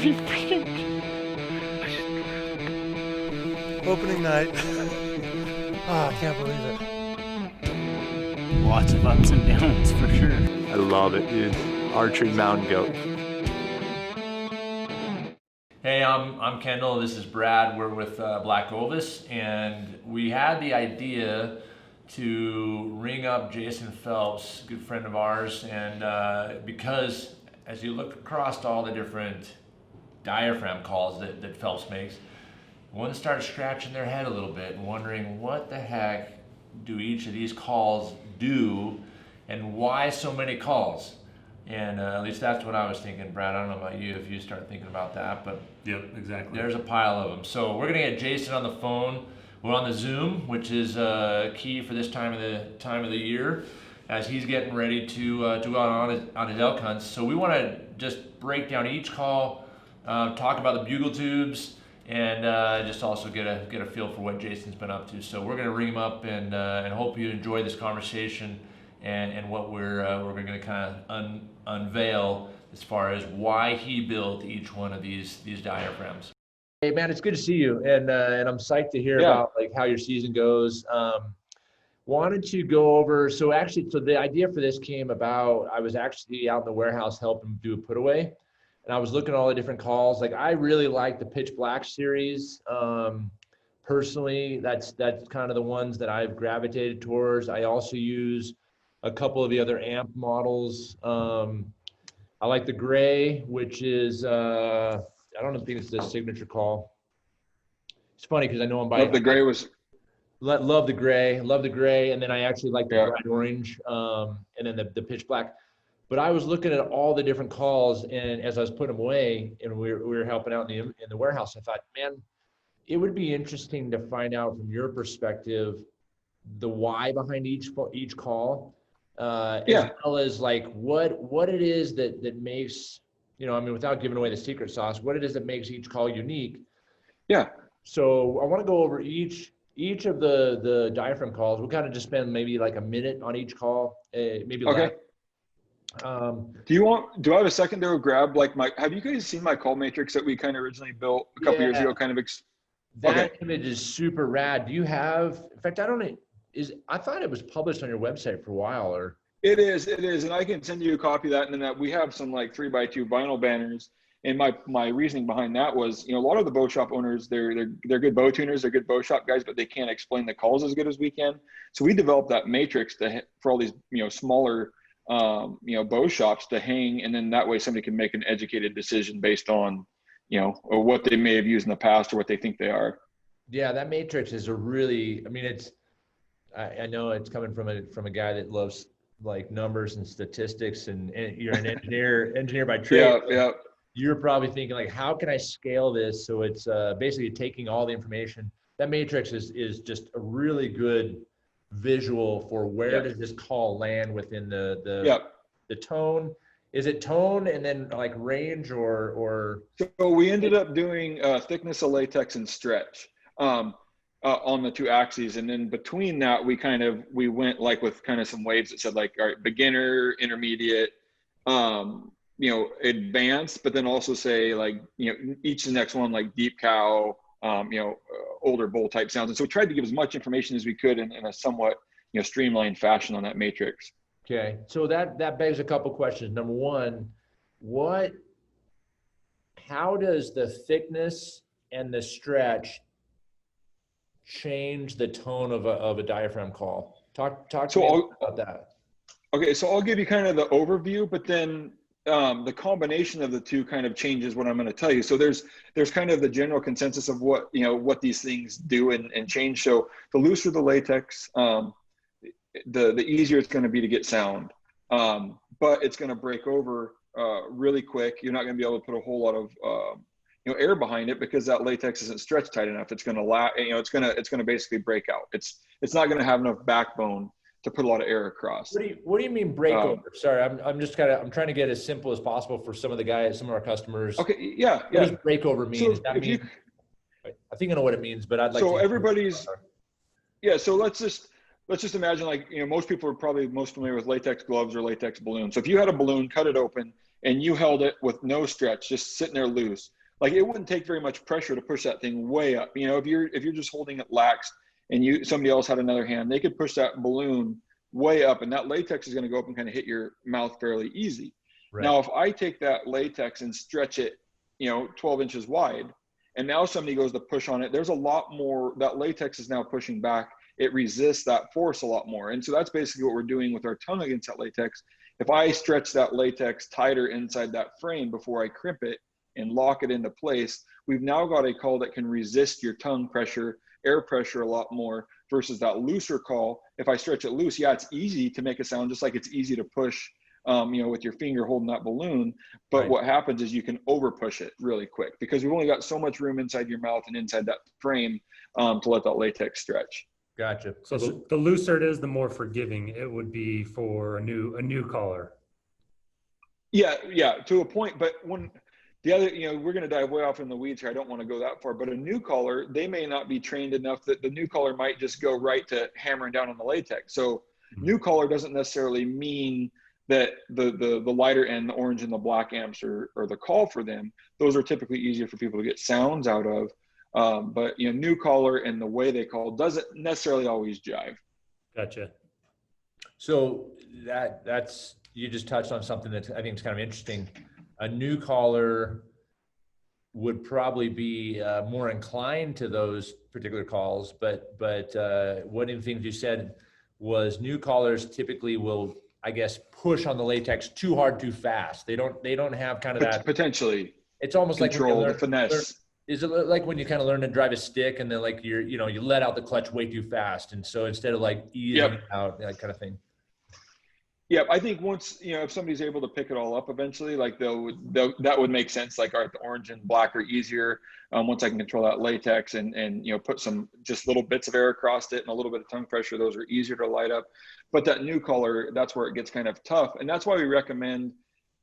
Happy freaking opening night. Oh, I can't believe it. Lots of ups and downs for sure. I love it, dude. Archery mountain goat. Hey, I'm Kendall. This is Brad. We're with BlackOvis, and we had the idea to ring up Jason Phelps, a good friend of ours, and because as you look across all the different diaphragm calls that Phelps makes, one started scratching their head a little bit and wondering what the heck do each of these calls do and why so many calls. And at least that's what I was thinking, Brad. I don't know about you if you start thinking about that, but Yep, exactly. there's a pile of them. So we're gonna get Jason on the phone. We're on the Zoom, which is key for this time of the year, as he's getting ready to go on his elk hunts. So we want to just break down each call, talk about the Bugle Tubes, and just also get a feel for what Jason's been up to. So we're gonna ring him up and hope you enjoy this conversation and what we're gonna kind of unveil as far as why he built each one of these diaphragms. Hey man, it's good to see you, and I'm psyched to hear about like how your season goes. Wanted to go over, so the idea for this came about, I was actually out in the warehouse helping do a put away, and I was looking at all the different calls. Like I really like the Pitch Black series. Personally, that's kind of the ones that I've gravitated towards. I also use a couple of the other amp models. I like the gray, which is, I don't think it's the signature call. It's funny because I know I'm buying. Love the gray was. Love the gray, and then I actually like the bright orange, and then the pitch black. But I was looking at all the different calls, and as I was putting them away, and we were helping out in the warehouse, I thought, man, it would be interesting to find out from your perspective the why behind each call, as well as like what it is that makes, without giving away the secret sauce, what it is that makes each call unique. Yeah. So I want to go over each of the diaphragm calls. We'll kind of just spend maybe like a minute on each call, maybe less. Do I have a second to grab have you guys seen my call matrix that we kind of originally built a couple years ago? That image is super rad. Do you have, in fact, I thought it was published on your website for a while, or? It is, and I can send you a copy of that. And then that we have some like 3x2 vinyl banners. And my reasoning behind that was, a lot of the bow shop owners, they're good bow tuners, they're good bow shop guys, but they can't explain the calls as good as we can. So we developed that matrix for all these, smaller, bow shops to hang, and then that way somebody can make an educated decision based on, or what they may have used in the past or what they think they are. Yeah, that matrix is I know it's coming from a guy that loves like numbers and statistics, and you're an engineer by trade. Yeah. You're probably thinking like, how can I scale this so it's basically taking all the information. That matrix is just a really good visual for where does this call land within the tone. Is it tone and then like range or? So we ended up doing thickness of latex and stretch on the two axes, and then between that we went like with kind of some waves that said like, all right, beginner, intermediate, advanced, but then also say like, each of the next one, like deep cow, older bull type sounds. And so we tried to give as much information as we could in a somewhat, streamlined fashion on that matrix. Okay. So that begs a couple questions. Number one, how does the thickness and the stretch change the tone of a diaphragm call? Talk to me about that. Okay. So I'll give you kind of the overview, but then the combination of the two kind of changes what I'm going to tell you. So there's kind of the general consensus of what these things do and change. So the looser the latex, the easier it's going to be to get sound, but it's going to break over really quick. You're not going to be able to put a whole lot of air behind it because that latex isn't stretched tight enough. It's going to it's going to basically break out. It's not going to have enough backbone to put a lot of air across. What do you mean break over? Sorry, I'm trying to get as simple as possible for some of our customers. Okay, yeah. What does break over mean? So does that mean? I think I know what it means, but I'd like. So everybody's. Yeah. So let's just imagine like most people are probably most familiar with latex gloves or latex balloons. So if you had a balloon, cut it open, and you held it with no stretch, just sitting there loose, like it wouldn't take very much pressure to push that thing way up. You know, if you're just holding it lax and somebody else had another hand, they could push that balloon way up, and that latex is going to go up and kind of hit your mouth fairly easy. Right. Now, if I take that latex and stretch it, 12 inches wide, and now somebody goes to push on it, there's a lot more, that latex is now pushing back. It resists that force a lot more. And so that's basically what we're doing with our tongue against that latex. If I stretch that latex tighter inside that frame before I crimp it and lock it into place, we've now got a call that can resist your tongue pressure, air pressure a lot more versus that looser call. If I stretch it loose, yeah, it's easy to make a sound, just like it's easy to push, with your finger holding that balloon. But what happens is you can over push it really quick because we've only got so much room inside your mouth and inside that frame to let that latex stretch. Gotcha. So the looser it is, the more forgiving it would be for a new caller. Yeah, to a point. But when the other, we're going to dive way off in the weeds here. I don't want to go that far. But a new caller, they may not be trained enough that the new caller might just go right to hammering down on the latex. So new caller doesn't necessarily mean that the lighter end, the orange and the black amps are the call for them. Those are typically easier for people to get sounds out of. But new caller and the way they call doesn't necessarily always jive. Gotcha. So that's you just touched on something that I think is kind of interesting. A new caller would probably be more inclined to those particular calls, but one of the things you said was new callers typically will, I guess, push on the latex too hard, too fast. They don't have kind of that potentially. It's almost control, like the finesse. Is it like when you kind of learn to drive a stick and then like you let out the clutch way too fast, and so instead of like easing out, that kind of thing. Yeah, I think once if somebody's able to pick it all up eventually, like that would make sense. Like, all right, the orange and black are easier. Once I can control that latex and put some just little bits of air across it and a little bit of tongue pressure, those are easier to light up. But that new color, that's where it gets kind of tough, and that's why we recommend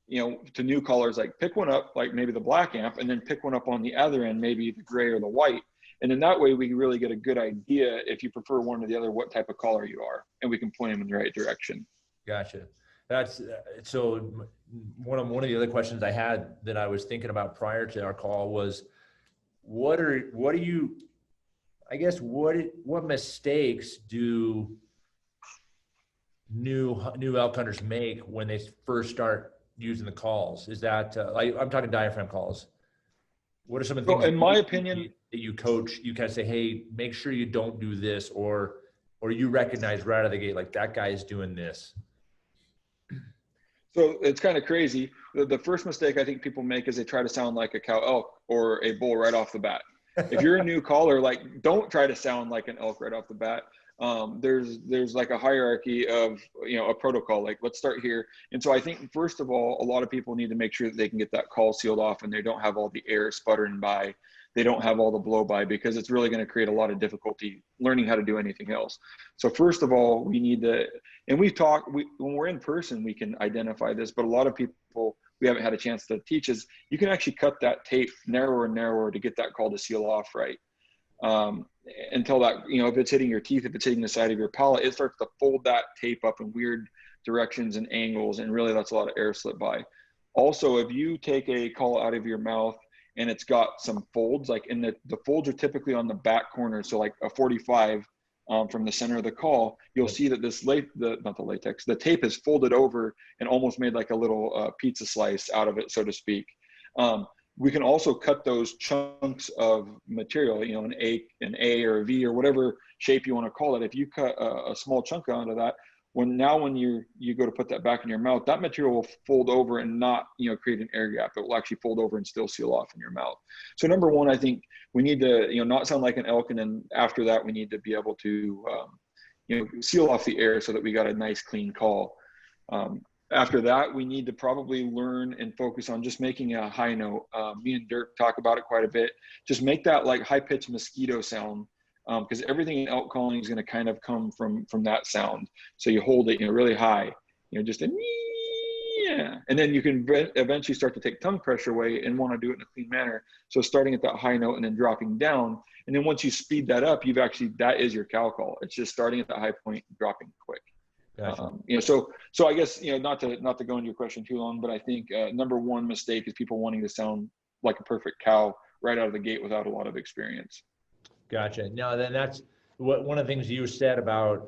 to new callers, like pick one up, like maybe the black amp, and then pick one up on the other end, maybe the gray or the white. And then that way we can really get a good idea, if you prefer one or the other, what type of caller you are, and we can point them in the right direction. Gotcha. That's so one of the other questions I had that I was thinking about prior to our call was, what mistakes do new elk hunters make when they first start using the calls? Is that I'm talking diaphragm calls. What are some of the things in my opinion that you coach, you kind of say, hey, make sure you don't do this, or you recognize right out of the gate, like that guy is doing this? So it's kind of crazy. The first mistake I think people make is they try to sound like a cow elk or a bull right off the bat. If you're a new caller, like, don't try to sound like an elk right off the bat. There's like a hierarchy of, a protocol, like let's start here. And so I think, first of all, a lot of people need to make sure that they can get that call sealed off and they don't have all the air sputtering by, they don't have all the blow by, because it's really going to create a lot of difficulty learning how to do anything else. So first of all, we need to, and when we're in person, we can identify this, but a lot of people, we haven't had a chance to teach, is you can actually cut that tape narrower and narrower to get that call to seal off right. Until that, if it's hitting your teeth, if it's hitting the side of your palate, it starts to fold that tape up in weird directions and angles, and really lets a lot of air slip by. Also, if you take a call out of your mouth and it's got some folds, like the folds are typically on the back corner, so like a 45 from the center of the call, you'll see that the tape is folded over and almost made like a little pizza slice out of it, so to speak. We can also cut those chunks of material, an A or a V or whatever shape you want to call it. If you cut a small chunk onto that, when you go to put that back in your mouth, that material will fold over and not, create an air gap. It will actually fold over and still seal off in your mouth. So number one, I think we need to, not sound like an elk. And then after that, we need to be able to, seal off the air so that we got a nice clean call. After that, we need to probably learn and focus on just making a high note. Me and Dirk talk about it quite a bit. Just make that like high-pitched mosquito sound, because everything in elk calling is going to kind of come from that sound. So you hold it, really high, just a yeah, and then you can eventually start to take tongue pressure away and want to do it in a clean manner. So starting at that high note and then dropping down, and then once you speed that up, that is your cow call. It's just starting at that high point, dropping quick. Gotcha. So I guess, not to go into your question too long, but I think number one mistake is people wanting to sound like a perfect cow right out of the gate without a lot of experience. Gotcha. Now then, that's one of the things you said about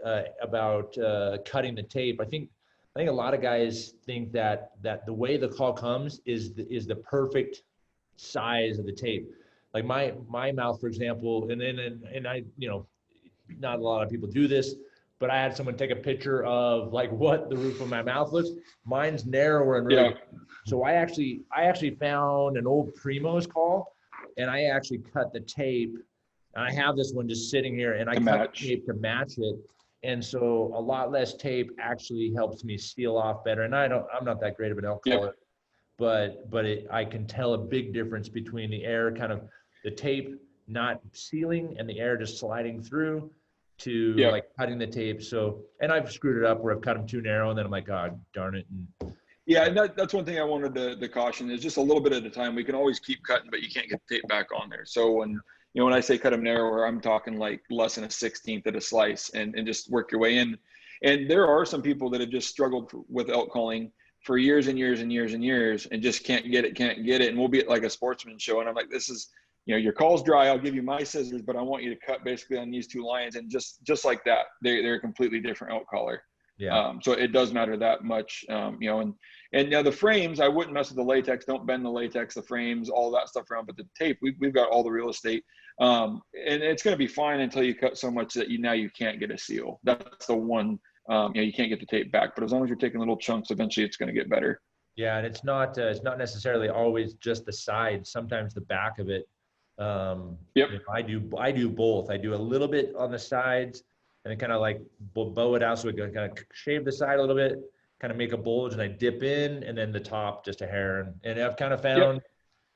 cutting the tape. I think a lot of guys think that the way the call comes is the perfect size of the tape. Like my mouth, for example, and I, not a lot of people do this, but I had someone take a picture of like what the roof of my mouth looks. Mine's narrower and really. Yeah. So I actually found an old Primo's call, and I actually cut the tape. And I have this one just sitting here, and I cut the tape to match it. And so a lot less tape actually helps me seal off better. And I'm not that great of an elk caller, but I can tell a big difference between the air, kind of the tape not sealing and the air just sliding through to like cutting the tape. So, and I've screwed it up where I've cut them too narrow, and then I'm like, God darn it. And that's one thing I wanted to caution is just a little bit at a time. We can always keep cutting, but you can't get the tape back on there. So when I say cut them narrower, I'm talking like less than a 16th of a slice, and just work your way in. And there are some people that have just struggled with elk calling for years and years and years and years and just can't get it. And we'll be at like a sportsman show, and I'm like, this is, your call's dry. I'll give you my scissors, but I want you to cut basically on these two lines. And just like that, they're a completely different elk caller. Yeah. So it does matter that much, and now the frames, I wouldn't mess with the latex. Don't bend the latex, the frames, all that stuff around. But the tape, we've got all the real estate, and it's going to be fine until you cut so much that you can't get a seal. That's the one. You can't get the tape back. But as long as you're taking little chunks, eventually it's going to get better. Yeah, and it's not necessarily always just the side. Sometimes the back of it. I do both. I do a little bit on the sides, and then kind of like bow it out so we can kind of shave the side a little bit, kind of make a bulge, and I dip in, and then the top just a hair. And I've kind of found,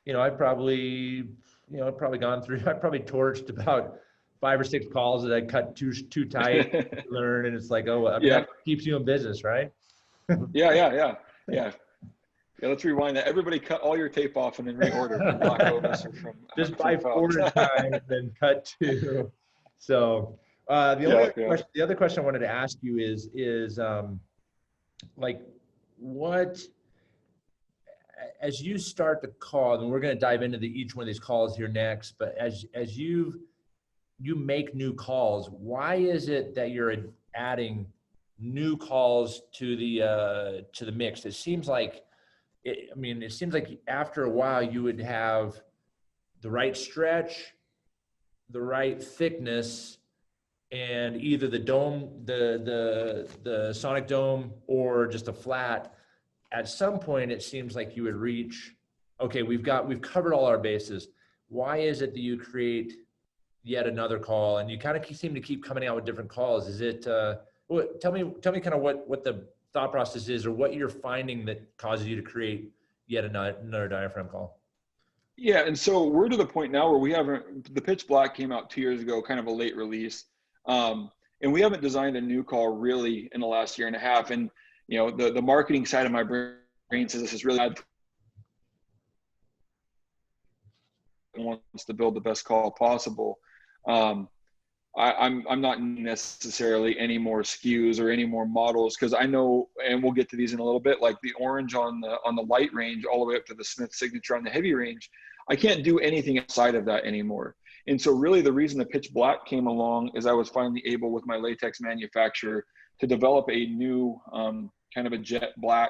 I've probably gone through, I've probably torched about 5 or 6 calls that I cut too tight, learn, and it's like, that keeps you in business, right? Yeah. Let's rewind that. Everybody cut all your tape off and then reorder from BlackOvis or from just buy 4 at a time and then cut 2. So the other question I wanted to ask you is like, what, as you start the call, and we're going to dive into each one of these calls here next, but as you make new calls, why is it that you're adding new calls to the mix? It seems like after a while you would have the right stretch, the right thickness, and either the dome, the sonic dome, or just a flat. At some point, it seems like you would reach, okay, we've covered all our bases. Why is it that you create yet another call, and you kind of seem to keep coming out with different calls? Is it, tell me kind of what the thought process is, or what you're finding that causes you to create yet another diaphragm call? Yeah, and so we're to the point now where the Pitch Black came out 2 years ago, kind of a late release, and we haven't designed a new call really in the last year and a half. And the marketing side of my brain says this is really bad. Wants to build the best call possible. I'm not necessarily any more SKUs or any more models, because I know, and we'll get to these in a little bit, like the orange on the light range all the way up to the Smith Signature on the heavy range, I can't do anything outside of that anymore. And so really the reason the Pitch Black came along is I was finally able with my latex manufacturer to develop a new kind of a jet black,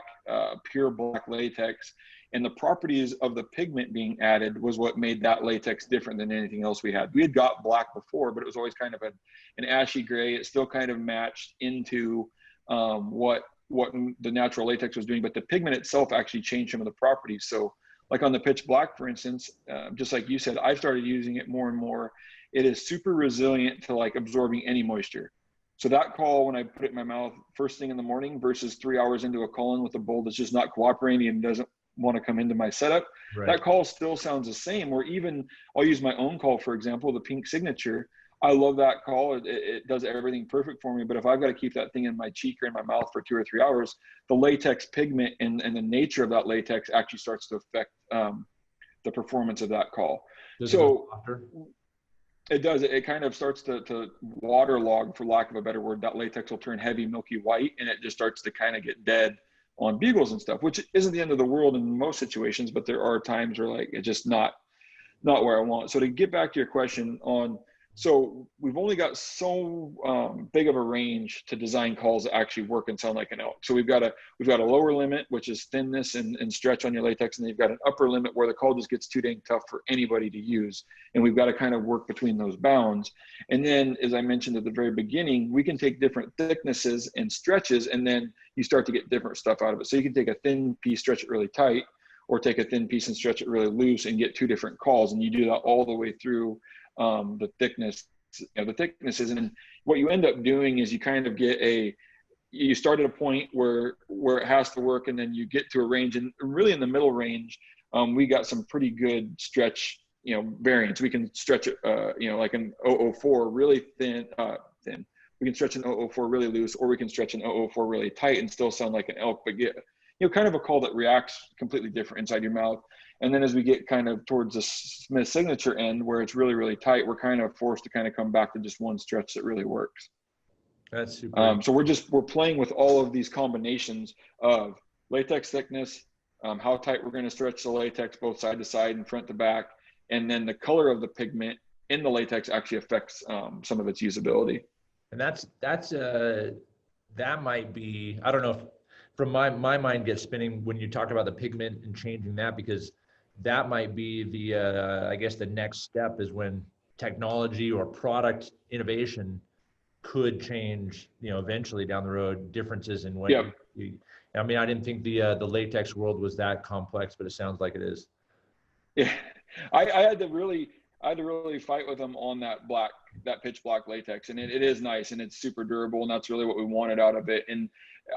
pure black latex. And the properties of the pigment being added was what made that latex different than anything else we had. We had got black before, but it was always kind of an ashy gray. It still kind of matched into what the natural latex was doing, but the pigment itself actually changed some of the properties. So like on the Pitch Black, for instance, just like you said, I started using it more and more. It is super resilient to like absorbing any moisture. So that call, when I put it in my mouth first thing in the morning versus 3 hours into a call-in with a bull that's just not cooperating and doesn't want to come into my setup, right, that call still sounds the same. Or even I'll use my own call, for example, the Pink Signature. I love that call. It does everything perfect for me. But if I've got to keep that thing in my cheek or in my mouth for 2 or 3 hours, the latex pigment and the nature of that latex actually starts to affect the performance of that call. It does. It kind of starts to waterlog, for lack of a better word. That latex will turn heavy, milky white, and it just starts to kind of get dead on bugles and stuff, which isn't the end of the world in most situations, but there are times where like it's just not where I want. So to get back to your question on, so we've only got so big of a range to design calls that actually work and sound like an elk. So we've got a lower limit, which is thinness and stretch on your latex, and then you've got an upper limit where the call just gets too dang tough for anybody to use. And we've got to kind of work between those bounds. And then, as I mentioned at the very beginning, we can take different thicknesses and stretches, and then you start to get different stuff out of it. So you can take a thin piece, stretch it really tight, or take a thin piece and stretch it really loose and get two different calls. And you do that all the way through the thicknesses. And what you end up doing is you kind of get you start at a point where it has to work, and then you get to a range, and really in the middle range, we got some pretty good stretch, variants. We can stretch it, like an 004 really thin. We can stretch an 004 really loose, or we can stretch an 004 really tight and still sound like an elk, but get kind of a call that reacts completely different inside your mouth. And then as we get kind of towards the Smith signature end, where it's really, really tight, we're kind of forced to kind of come back to just one stretch that really works. That's super. So we're playing with all of these combinations of latex thickness, how tight we're going to stretch the latex both side to side and front to back, and then the color of the pigment in the latex actually affects some of its usability. And that might be, I don't know if, from my mind gets spinning when you talk about the pigment and changing that, because that might be the I guess the next step is when technology or product innovation could change, eventually down the road, differences in what I mean, I didn't think the latex world was that complex, but it sounds like it is. Yeah, I had to really fight with them on that pitch black latex, and it is nice and it's super durable, and that's really what we wanted out of it. And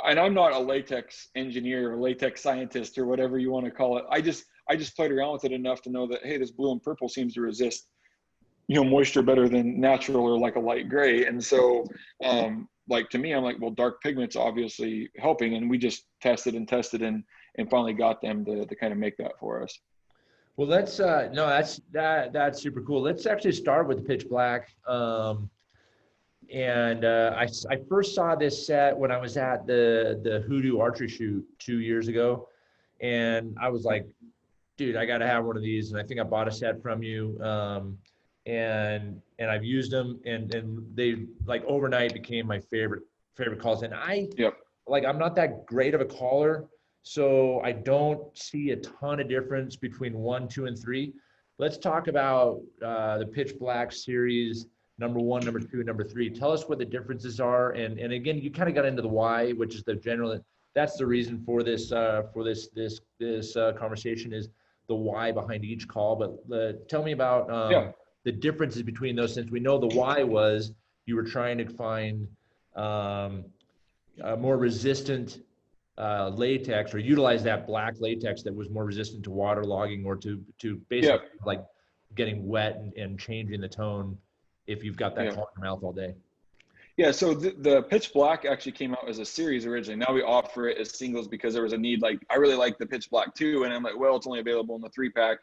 I'm not a latex engineer or latex scientist or whatever you want to call it. I just played around with it enough to know that, hey, this blue and purple seems to resist, moisture better than natural or like a light gray. And so, like to me, I'm like, well, dark pigment's obviously helping, and we just tested and finally got them to kind of make that for us. Well, let's that's super cool. Let's actually start with the pitch black. I first saw this set when I was at the Hoodoo archery shoot 2 years ago, and I was like, dude, I got to have one of these. And I think I bought a set from you, and I've used them, and they like overnight became my favorite calls. And I'm not that great of a caller, so I don't see a ton of difference between 1, 2, and 3. Let's talk about the pitch black series. Number 1, number 2, number 3. Tell us what the differences are, and again, you kind of got into the why, which is the general. That's the reason for this conversation, is the why behind each call. But tell me about the differences between those, since we know the why was you were trying to find a more resistant latex, or utilize that black latex that was more resistant to waterlogging, or to basically like getting wet and changing the tone if you've got that call in your mouth all day. Yeah, so the pitch black actually came out as a series originally. Now we offer it as singles because there was a need. Like, I really like the pitch black too, and I'm like, well, it's only available in the 3-pack.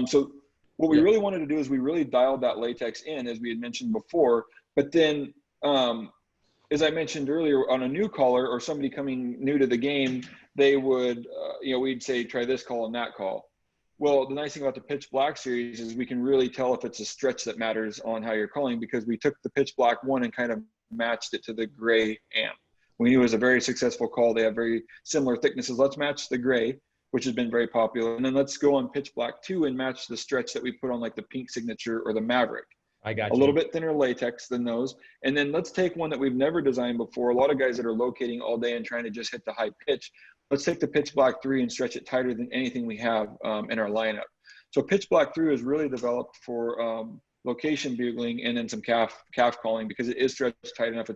So what we really wanted to do is we really dialed that latex in, as we had mentioned before. But then, as I mentioned earlier, on a new caller or somebody coming new to the game, they would, we'd say, try this call and that call. Well, the nice thing about the pitch black series is we can really tell if it's a stretch that matters on how you're calling, because we took the pitch black one and kind of matched it to the gray amp. We knew it was a very successful call. They have very similar thicknesses. Let's match the gray, which has been very popular. And then let's go on pitch black 2 and match the stretch that we put on like the pink signature or the Maverick. I got a little bit thinner latex than those. And then let's take one that we've never designed before. A lot of guys that are locating all day and trying to just hit the high pitch. Let's take the pitch black 3 and stretch it tighter than anything we have in our lineup. So pitch black 3 is really developed for location bugling and then some calf calling, because it is stretched tight enough.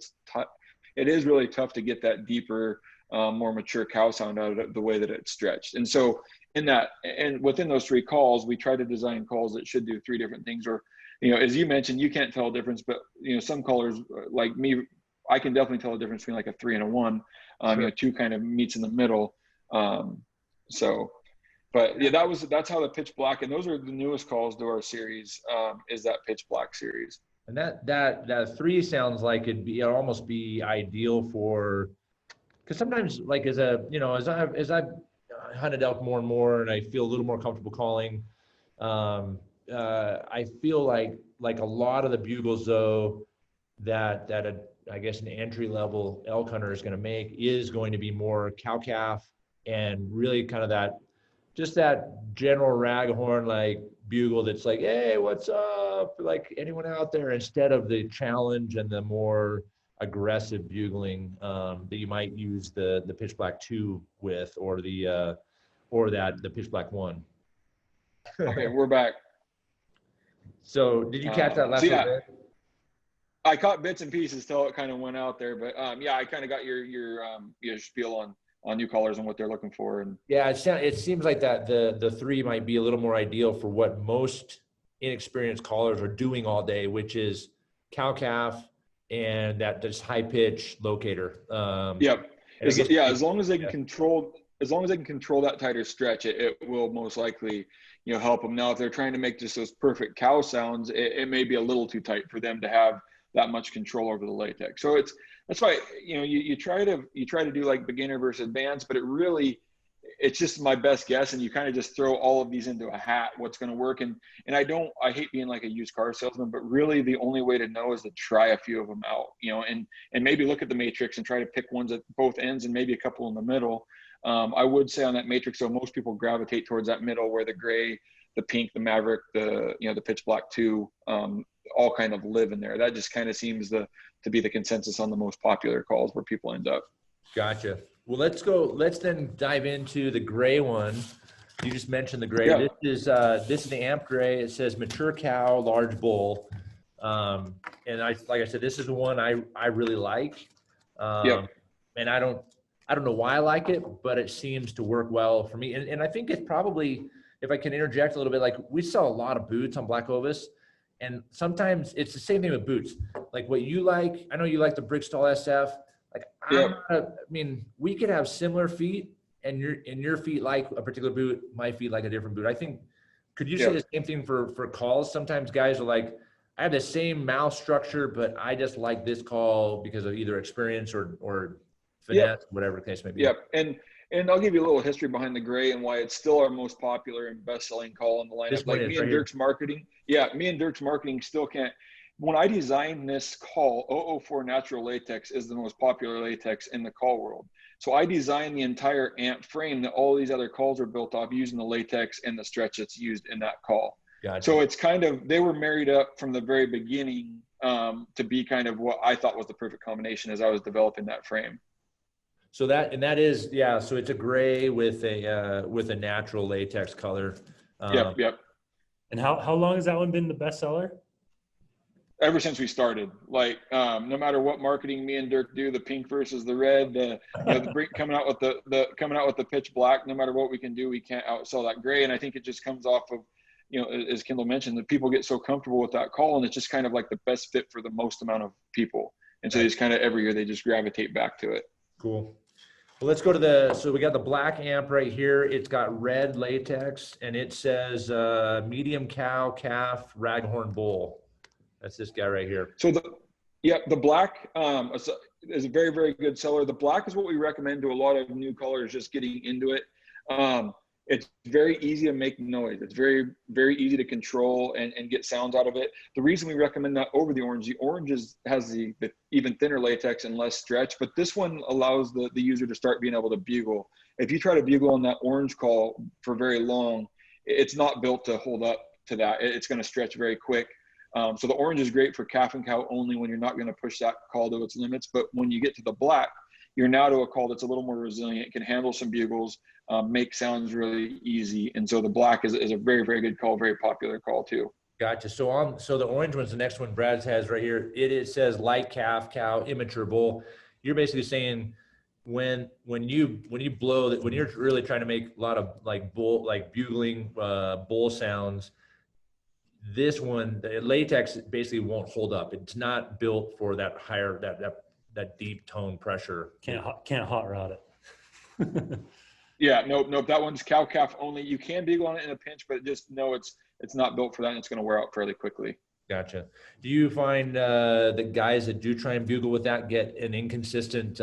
It is really tough to get that deeper, more mature cow sound out of it the way that it's stretched. And so within those 3 calls, we try to design calls that should do 3 different things. Or, as you mentioned, you can't tell a difference, but some callers like me, I can definitely tell a difference between like a 3 and a 1. Sure. 2 kind of meets in the middle. So But yeah, that's how the pitch black, and those are the newest calls to our series, is that pitch black series. And that 3 sounds like it'd almost be ideal for, because sometimes like as I've hunted elk more and more, and I feel a little more comfortable calling, I feel like a lot of the bugles though that I guess an entry level elk hunter is going to make is going to be more cow calf, and really kind of that general raghorn like bugle that's like, hey, what's up, like anyone out there, instead of the challenge and the more aggressive bugling that you might use the pitch black 2 with, or the pitch black 1. Okay, we're back. So did you catch that last little bit? I caught bits and pieces till it kind of went out there, but yeah, I kind of got your spiel on new callers and what they're looking for. And yeah, it seems like that the 3 might be a little more ideal for what most inexperienced callers are doing all day, which is cow calf and that just high pitch locator. Yep. As long as they can control that tighter stretch, it will most likely, help them. Now, if they're trying to make just those perfect cow sounds, it may be a little too tight for them to have that much control over the latex. So that's why, you try to do like beginner versus advanced, but it's just my best guess. And you kind of just throw all of these into a hat, what's going to work. And I hate being like a used car salesman, but really the only way to know is to try a few of them out, and maybe look at the matrix and try to pick ones at both ends and maybe a couple in the middle. I would say on that matrix, so most people gravitate towards that middle where the gray, the pink, the maverick, the pitch black 2, all kind of live in there. That just kind of seems to be the consensus on the most popular calls where people end up. Gotcha. Well, let's then dive into the gray one. You just mentioned the gray. Yeah. This is the amp gray. It says mature cow, large bull. And like I said, this is the one I really like. And I don't know why I like it, but it seems to work well for me. And I think it's probably, if I can interject a little bit, like we sell a lot of boots on BlackOvis, and sometimes it's the same thing with boots. Like what you like, I know you like the Brickstall SF. Like we could have similar feet, and your feet like a particular boot, my feet like a different boot. I think, could you say the same thing for calls? Sometimes guys are like, I have the same mouth structure, but I just like this call because of either experience or finesse, whatever the case may be. Yep. And I'll give you a little history behiund the gray and why it's still our most popular and best-selling call in the lineup. Like me and Dirk's marketing still can't. When I designed this call, 004 natural latex is the most popular latex in the call world. So I designed the entire amp frame that all these other calls are built off using the latex and the stretch that's used in that call. Gotcha. So it's kind of, they were married up from the very beginning to be kind of what I thought was the perfect combination as I was developing that frame. So so it's a gray with a natural latex color. Yep. And how long has that one been the best seller? Ever since we started, like no matter what marketing me and Dirk do, the pink versus the red, the coming out with the pitch black, no matter what we can do, we can't outsell that gray. And I think it just comes off of, as Kendall mentioned, that people get so comfortable with that call, and it's just kind of like the best fit for the most amount of people. And so it's kind of every year they just gravitate back to it. Cool. Well, let's go to so we got the black amp right here. It's got red latex, and it says medium cow, calf, raghorn bull. That's this guy right here. So the black is a very, very good seller. The black is what we recommend to a lot of new callers just getting into it. It's very easy to make noise. It's very, very easy to control and get sounds out of it. The reason we recommend that over the orange has the even thinner latex and less stretch, but this one allows the user to start being able to bugle. If you try to bugle on that orange call for very long, it's not built to hold up to that. It's going to stretch very quick. So the orange is great for calf and cow only when you're not going to push that call to its limits. But when you get to the black, you're now to a call that's a little more resilient. It can handle some bugles, make sounds really easy. And so the black is a very, very good call, very popular call too. Gotcha. So the orange one's the next one Brad has right here. It says light calf, cow, immature bull. You're basically saying when you blow that, when you're really trying to make a lot of like bugling bull sounds, this one, the latex basically won't hold up. It's not built for that higher, that deep tone pressure. Can't hot rod it. Yeah, nope. That one's cow calf only. You can bugle on it in a pinch, but just know it's not built for that, and it's going to wear out fairly quickly. Gotcha. Do you find the guys that do try and bugle with that get an inconsistent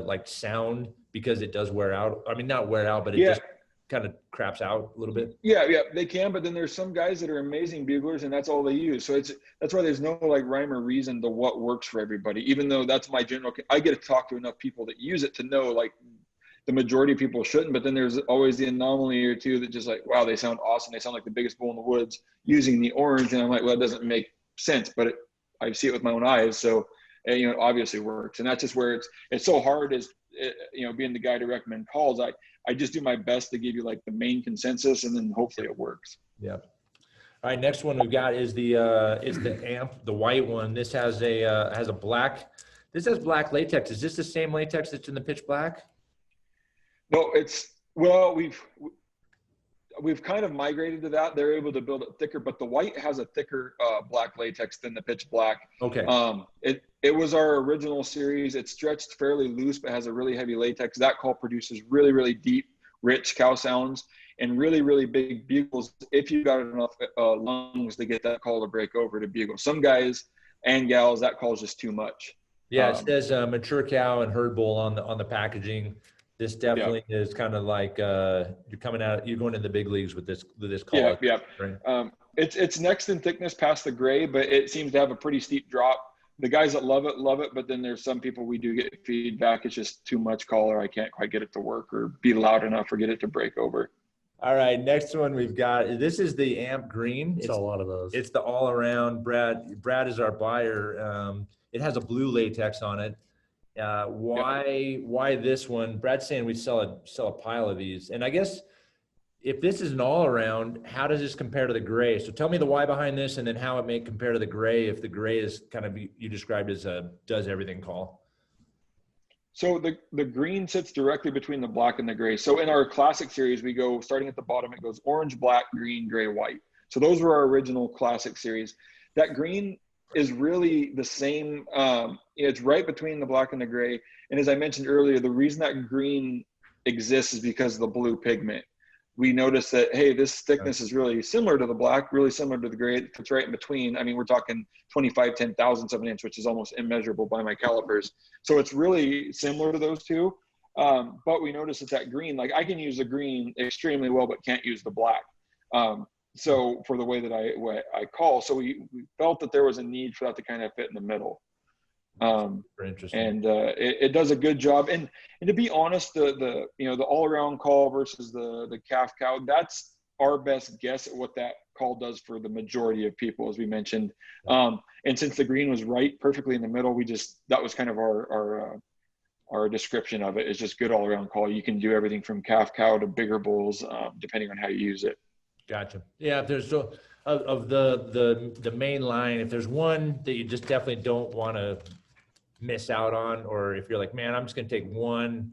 like sound because it does wear out? I mean, not wear out, but it just kind of craps out a little bit. Yeah, they can, but then there's some guys that are amazing buglers, and that's all they use. So that's why there's no like rhyme or reason to what works for everybody. Even though that's my general, I get to talk to enough people that use it to know like the majority of people shouldn't. But then there's always the anomaly or two that just like, wow, they sound awesome. They sound like the biggest bull in the woods using the orange, and I'm like, well, it doesn't make sense, but I see it with my own eyes. So it obviously works, and that's just where it's so hard as being the guy to recommend calls. I just do my best to give you like the main consensus, and then hopefully it works. Yeah. All right. Next one we've got is the amp, the white one. This has a black. This has black latex. Is this the same latex that's in the pitch black? No, we've kind of migrated to that. They're able to build it thicker, but the white has a thicker black latex than the pitch black. Okay. It was our original series. It's stretched fairly loose, but has a really heavy latex. That call produces really, really deep, rich cow sounds and really, really big bugles if you've got enough lungs to get that call to break over to bugle. Some guys and gals, that call is just too much. Yeah, it says mature cow and herd bull on the packaging. This definitely is kind of like you're going to the big leagues with this call. Yeah. Right? It's next in thickness past the gray, but it seems to have a pretty steep drop. The guys that love it, but then there's some people we do get feedback. It's just too much call, or I can't quite get it to work or be loud enough or get it to break over. All right, next one we've got, this is the amp green. It's a lot of those. It's the all around. Brad is our buyer. It has a blue latex on it. Why this one? Brad's saying we sell a pile of these, and I guess if this is an all around, how does this compare to the gray? So tell me the why behind this, and then how it may compare to the gray. If the gray is kind of you described as a does everything call. So the green sits directly between the black and the gray. So in our classic series, we go starting at the bottom. It goes orange, black, green, gray, white. So those were our original classic series. That green is really the same. It's right between the black and the gray. And as I mentioned earlier, the reason that green exists is because of the blue pigment. We noticed that, hey, this thickness is really similar to the black, really similar to the gray. It's right in between. I mean, we're talking 25/10,000ths of an inch, which is almost immeasurable by my calipers. So it's really similar to those two. But we noticed that green, like I can use the green extremely well, but can't use the black. So for the way that I call, so we felt that there was a need for that to kind of fit in the middle. Very interesting. And it does a good job. And to be honest, the all around call versus the calf cow, that's our best guess at what that call does for the majority of people, as we mentioned. And since the green was right perfectly in the middle, that was kind of our description of it. Is just good all around call. You can do everything from calf cow to bigger bulls, depending on how you use it. Gotcha. Yeah, if there's of the main line, if there's one that you just definitely don't want to miss out on, or if you're like, man, I'm just gonna take one.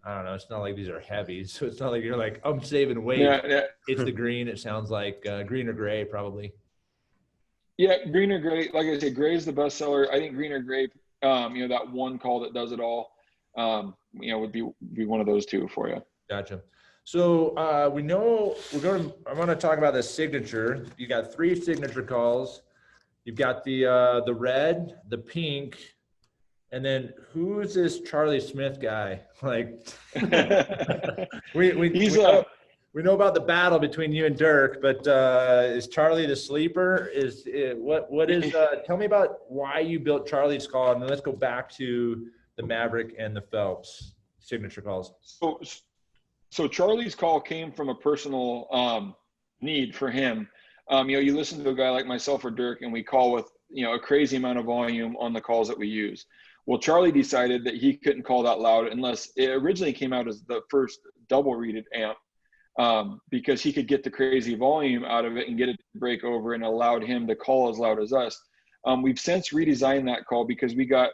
I don't know. It's not like these are heavy, so it's not like you're like, I'm saving weight. Yeah. It's the green. It sounds like green or gray, probably. Yeah, green or gray. Like I said, gray is the best seller. I think green or gray. That one call that does it all. Would be one of those two for you. Gotcha. So I want to talk about the signature. You got 3 signature calls. You've got the red, the pink, and then who's this Charlie Smith guy? Like, we know about the battle between you and Dirk, but is Charlie the sleeper? Tell me about why you built Charlie's call, and then let's go back to the Maverick and the Phelps signature calls. So Charlie's call came from a personal need for him. You listen to a guy like myself or Dirk, and we call with a crazy amount of volume on the calls that we use. Well, Charlie decided that he couldn't call that loud unless it originally came out as the first double reeded amp, because he could get the crazy volume out of it and get it to break over, and allowed him to call as loud as us. We've since redesigned that call because we got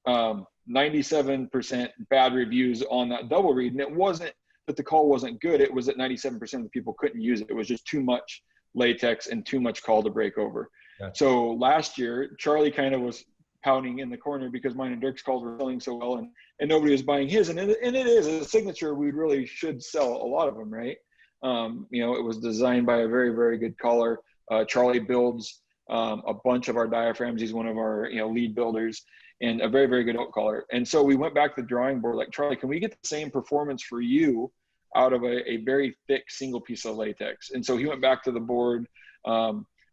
97% bad reviews on that double reed, and it wasn't that the call wasn't good. It was that 97% of the people couldn't use it. It was just too much latex and too much call to break over. Gotcha. So last year, Charlie kind of was pounding in the corner because mine and Dirk's calls were selling so well, and nobody was buying his. And it is a signature. We really should sell a lot of them, right? It was designed by a very, very good caller. Charlie builds a bunch of our diaphragms. He's one of our lead builders, and a very, very good elk caller. And so we went back to the drawing board, like, Charlie, can we get the same performance for you out of a very thick single piece of latex? And so he went back to the board.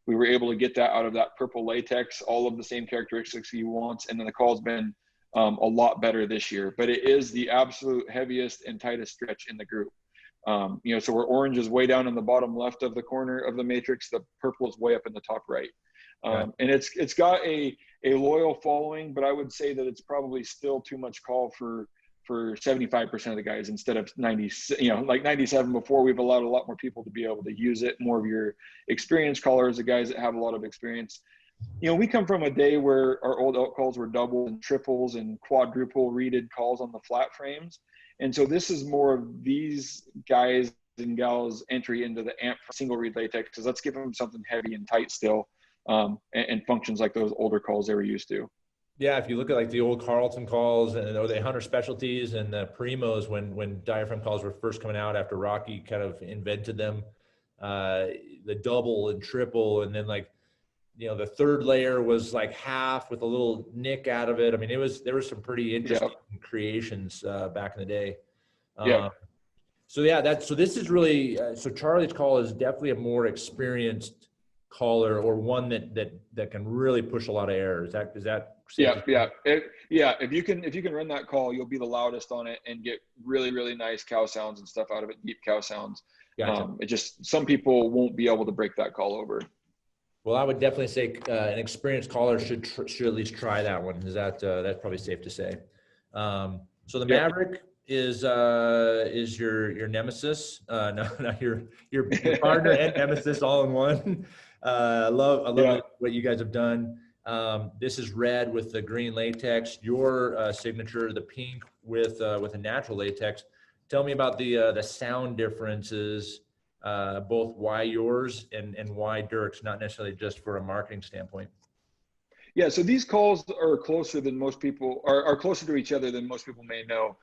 We were able to get that out of that purple latex, all of the same characteristics he wants. And then the call's been a lot better this year, but it is the absolute heaviest and tightest stretch in the group. So where orange is way down in the bottom left of the corner of the matrix, the purple is way up in the top right. And it's got a loyal following, but I would say that it's probably still too much call for 75% of the guys instead of 90, like 97 before. We've allowed a lot more people to be able to use it. More of your experienced callers, the guys that have a lot of experience. We come from a day where our old elk calls were double and triples and quadruple reeded calls on the flat frames. And so this is more of these guys and gals entry into the amp single reed latex, because let's give them something heavy and tight still, and functions like those older calls they were used to. Yeah, if you look at like the old Carlton calls or the Hunter Specialties and the Primos, when diaphragm calls were first coming out after Rocky kind of invented them, the double and triple, and then like, the third layer was like half with a little nick out of it. I mean, there were some pretty interesting creations back in the day. So this is really, so Charlie's call is definitely a more experienced caller, or one that can really push a lot of air. Is that if you can run that call, you'll be the loudest on it and get really, really nice cow sounds and stuff out of it, deep cow sounds. Gotcha. It just, some people won't be able to break that call over. Well, I would definitely say an experienced caller should at least try that one. Is that's probably safe to say. So the Maverick is your nemesis. No, not your partner and nemesis all in one. I love what you guys have done. This is red with the green latex. Your signature, the pink with a natural latex. Tell me about the sound differences. Both why yours and why Dirk's, not necessarily just for a marketing standpoint. Yeah, so these calls are closer than most people are closer to each other than most people may know.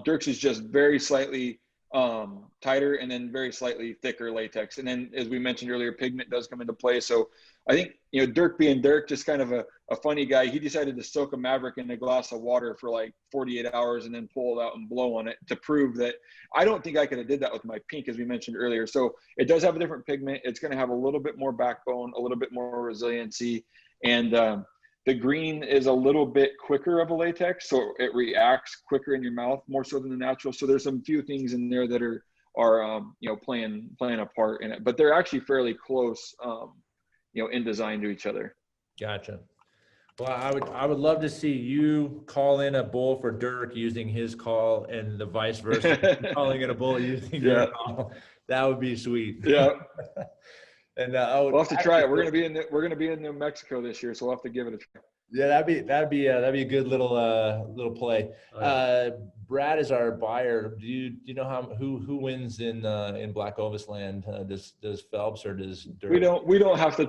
Dirk's is just very slightly tighter and then very slightly thicker latex. And then, as we mentioned earlier, pigment does come into play. So I think, Dirk being Dirk, just kind of a funny guy, he decided to soak a Maverick in a glass of water for like 48 hours and then pull it out and blow on it to prove that. I don't think I could have did that with my pink, as we mentioned earlier. So it does have a different pigment. It's going to have a little bit more backbone, a little bit more resiliency. And the green is a little bit quicker of a latex, so it reacts quicker in your mouth, more so than the natural. So there's some few things in there that are playing a part in it, but they're actually fairly close, in design to each other. Gotcha. Well, I would love to see you call in a bull for Dirk using his call, and the vice versa, calling in a bull using your call. That would be sweet. Yeah. And we'll have to try it. We're gonna be in New Mexico this year, so we'll have to give it a try. Yeah, that'd be a good little play. Brad is our buyer. Do you know who wins in BlackOvis land? Does Phelps or does Dirk? We don't have to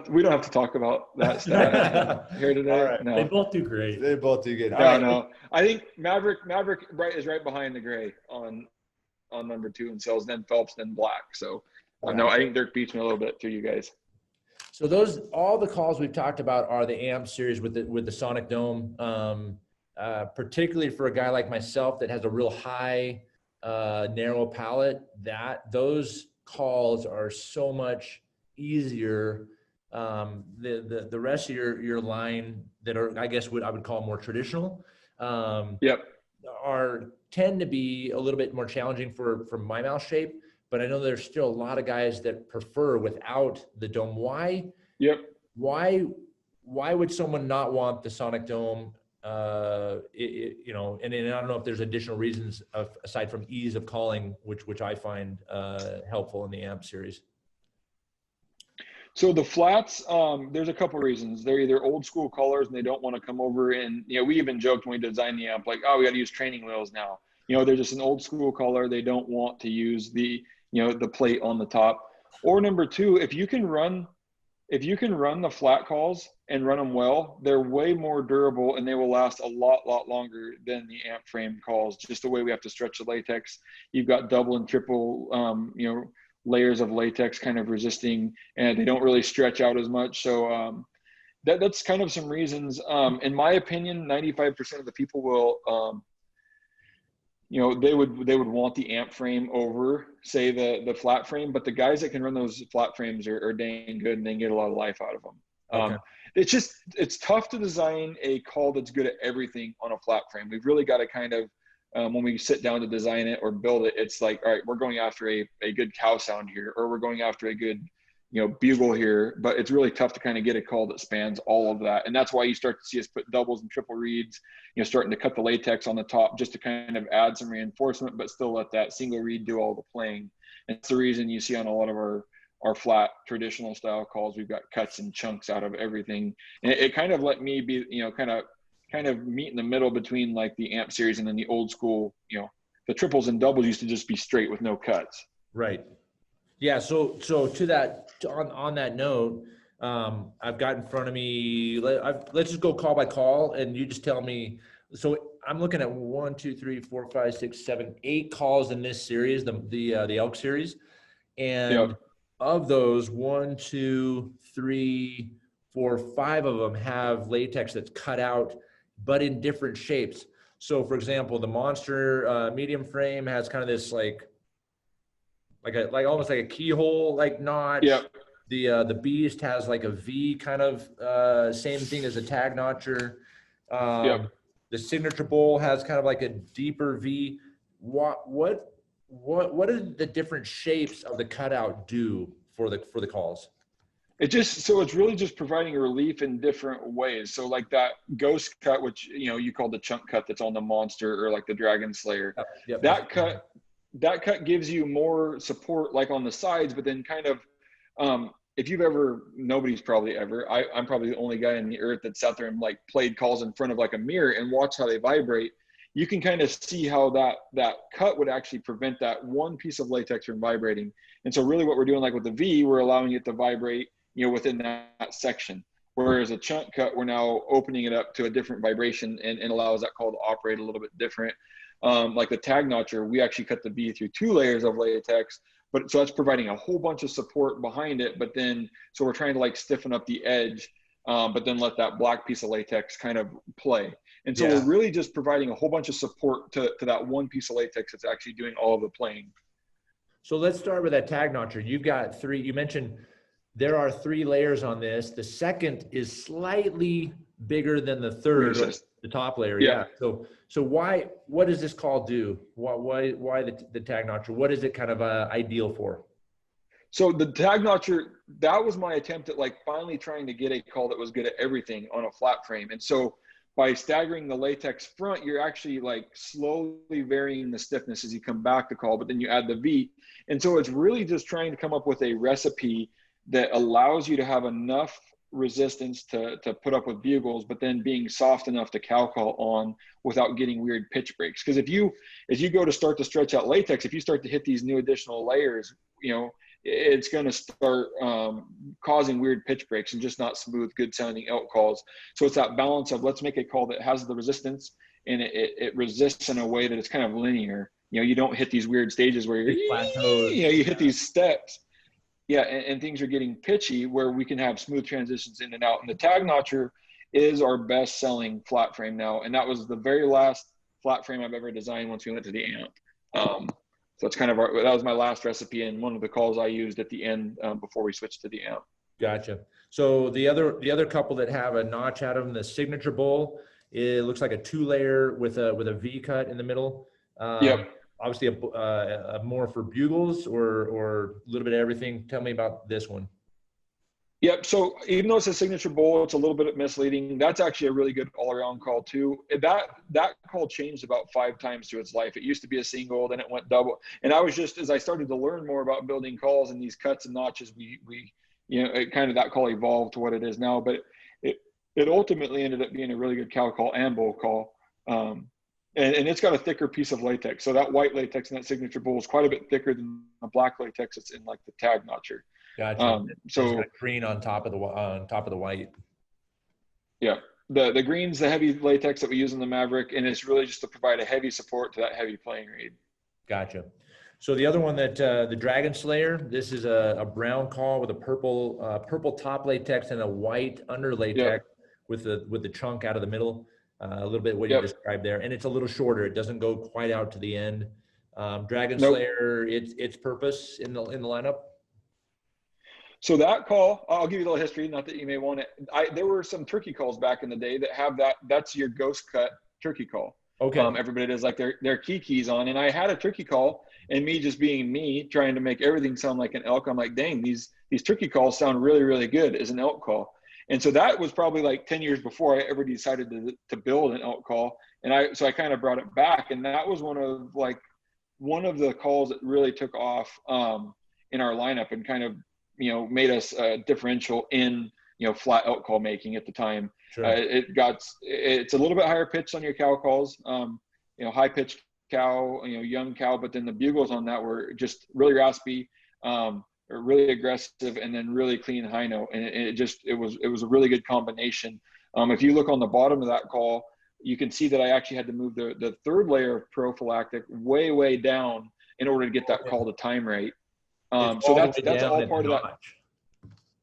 talk about that stuff here today. All right. No. They both do great. They both do good. No. I think Maverick is right behind the gray on number 2 and sells, then Phelps, then Black. So no, I think Dirk beats me a little bit to you guys. So all the calls we've talked about are the amp series with the Sonic Dome, particularly for a guy like myself that has a real high, narrow palate. Those calls are so much easier. The rest of your line that are, I guess, I would call more traditional. Tend to be a little bit more challenging for my mouth shape. But I know there's still a lot of guys that prefer without the dome. Why? Why would someone not want the Sonic Dome? And I don't know if there's additional reasons aside from ease of calling, which I find helpful in the amp series. So the flats, there's a couple reasons. They're either old school callers and they don't want to come over, and we even joked when we designed the amp, like, oh, we got to use training wheels now. They're just an old school caller. They don't want to use the plate on the top. Or number 2, if you can run if you can run the flat calls and run them well, they're way more durable and they will last a lot longer than the amp frame calls. Just the way we have to stretch the latex. You've got double and triple, layers of latex kind of resisting, and they don't really stretch out as much. So that's kind of some reasons. In my opinion, 95% of the people will, they would want the amp frame over, say, the flat frame, but the guys that can run those flat frames are dang good, and they can get a lot of life out of them. Okay. It's tough to design a call that's good at everything on a flat frame. We've really got to kind of, when we sit down to design it or build it, it's like, all right, we're going after a good cow sound here, or we're going after a good, bugle here, but it's really tough to kind of get a call that spans all of that. And that's why you start to see us put doubles and triple reeds, starting to cut the latex on the top just to kind of add some reinforcement, but still let that single reed do all the playing. And it's the reason you see on a lot of our flat traditional style calls, we've got cuts and chunks out of everything. And it kind of let me be, kind of meet in the middle between like the amp series and then the old school, the triples and doubles used to just be straight with no cuts. Right. Yeah. So to that, on that note, I've got in front of me, let's just go call by call, and you just tell me. So I'm looking at 1, 2, 3, 4, 5, 6, 7, 8 calls in this series, the Elk series. And of those, 1, 2, 3, 4, 5 of them have latex that's cut out, but in different shapes. So for example, the Monster medium frame has kind of this like almost like a keyhole notch. Yep. The Beast has like a V kind of same thing as a tag notcher. The Signature Bowl has kind of like a deeper V. What do the different shapes of the cutout do for the calls? It's really just providing a relief in different ways. So like that ghost cut, which you call the chunk cut that's on the Monster, or like the Dragon Slayer. Yep. That cut gives you more support like on the sides, but then kind of if you've ever, nobody's probably ever, I'm probably the only guy on the earth that sat there and like played calls in front of like a mirror and watched how they vibrate. You can kind of see how that cut would actually prevent that one piece of latex from vibrating. And so really what we're doing, like with the V, we're allowing it to vibrate, within that section. Whereas a chunk cut, we're now opening it up to a different vibration and allows that call to operate a little bit different. Like the tag notcher, we actually cut the V through 2 layers of latex, but so that's providing a whole bunch of support behind it. But then, so we're trying to like stiffen up the edge, but then let that black piece of latex kind of play. And so we're really just providing a whole bunch of support to that one piece of latex that's actually doing all of the playing. So let's start with that tag notcher. You've got 3, you mentioned there are 3 layers on this. The second is slightly bigger than the third, the top layer. Yeah. So what does this call do? Why the tag notcher? What is it kind of ideal for? So the tag notcher, that was my attempt at like finally trying to get a call that was good at everything on a flat frame. And so by staggering the latex front, you're actually like slowly varying the stiffness as you come back to call, but then you add the V. And so it's really just trying to come up with a recipe that allows you to have enough resistance to put up with bugles, but then being soft enough to cow call on without getting weird pitch breaks. Because as you go to start to stretch out latex, if you start to hit these new additional layers, it's going to start causing weird pitch breaks and just not smooth, good sounding elk calls. So it's that balance of let's make a call that has the resistance and it resists in a way that it's kind of linear. You don't hit these weird stages where you hit these steps. Yeah, and things are getting pitchy where we can have smooth transitions in and out. And the tag notcher is our best selling flat frame now. And that was the very last flat frame I've ever designed once we went to the amp. So it's kind of that was my last recipe and one of the calls I used at the end before we switched to the amp. Gotcha. So the other couple that have a notch out of them, the Signature Bowl, it looks like a 2-layer with a V cut in the middle. Yep. Obviously a more for bugles or a little bit of everything. Tell me about this one. Yep. So even though it's a Signature Bowl, it's a little bit misleading. That's actually a really good all-around call too. That call changed about 5 times through its life. It used to be a single, then it went double. And I was just, as I started to learn more about building calls and these cuts and notches, it kind of, that call evolved to what it is now. But it ultimately ended up being a really good cow call and bull call. And it's got a thicker piece of latex. So that white latex in that Signature Bowl is quite a bit thicker than the black latex that's in like the tag notcher. Gotcha. So it's got green on top of the white. yeah, the green's the heavy latex that we use in the Maverick, and it's really just to provide a heavy support to that heavy playing reed. Gotcha. So the other one that the Dragon Slayer, this is a brown call with a purple top latex and a white under latex with the chunk out of the middle. A little bit what you described there, and it's a little shorter. It doesn't go quite out to the end. Dragon Slayer, its purpose in the lineup. So that call, I'll give you a little history. Not that you may want it. There were some turkey calls back in the day that have that. That's your ghost cut turkey call. Okay. Everybody does like their keys on, and I had a turkey call, and me just being me, trying to make everything sound like an elk. I'm like, dang, these turkey calls sound really, really good as an elk call. And so that was probably like 10 years before I ever decided to build an elk call. And I kind of brought it back, and that was one of the calls that really took off in our lineup and kind of, made us differential in, flat elk call making at the time. Sure. It's a little bit higher pitched on your cow calls, high pitched cow, young cow, but then the bugles on that were just really raspy, really aggressive, and then really clean high note. And it was a really good combination. If you look on the bottom of that call, you can see that I actually had to move the third layer of prophylactic way down in order to get that call to time right. So that's all part of that.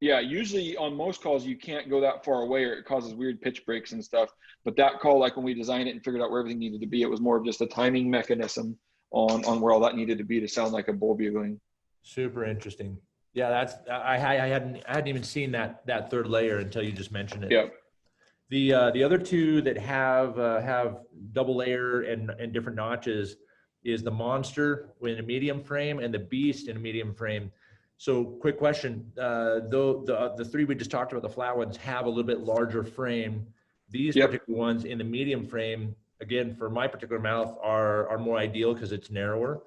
Yeah, usually on most calls you can't go that far away, or it causes weird pitch breaks and stuff. But that call, like when we designed it and figured out where everything needed to be, it was more of just a timing mechanism on where all that needed to be to sound like a bull bugling. Super interesting. Yeah, I hadn't even seen that third layer until you just mentioned it. Yeah. The other two that have double layer and different notches is the Monster in a medium frame and the Beast in a medium frame. So quick question, though the three we just talked about, the flat ones, have a little bit larger frame. These particular ones in the medium frame, again, for my particular mouth, are more ideal because it's narrower.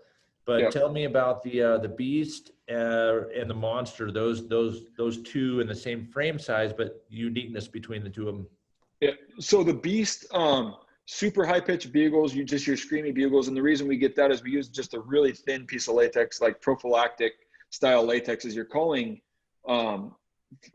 But tell me about the Beast and the Monster, those two in the same frame size, but uniqueness between the two of them. Yeah. So the Beast, super high pitched bugles, your screamy bugles. And the reason we get that is we use just a really thin piece of latex, like prophylactic style latex as you're calling. And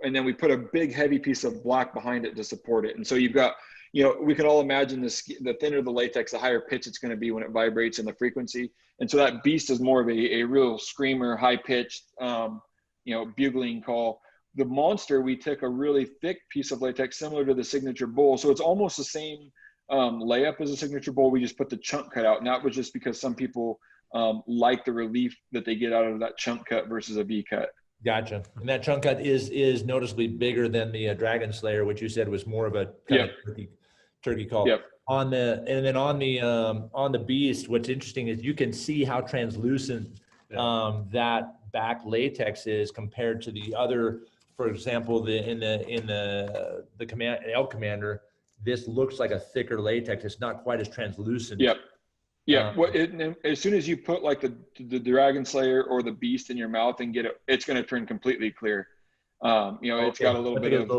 then we put a big heavy piece of black behind it to support it. And so you've got, we can all imagine the thinner the latex, the higher pitch it's going to be when it vibrates in the frequency. And so that Beast is more of a real screamer, high pitched, bugling call. The Monster, we took a really thick piece of latex similar to the signature bull. So it's almost the same layup as a signature bull. We just put the chunk cut out. And that was just because some people like the relief that they get out of that chunk cut versus a V cut. Gotcha. And that chunk cut is noticeably bigger than the Dragon Slayer, which you said was more of a kind of turkey call. Yep. On the Beast, what's interesting is you can see how translucent that back latex is compared to the other. For example, in the Elk Commander, this looks like a thicker latex. It's not quite as translucent. Yep. Yeah. As soon as you put like the Dragon Slayer or the Beast in your mouth and get it, it's going to turn completely clear. It's got a little bit of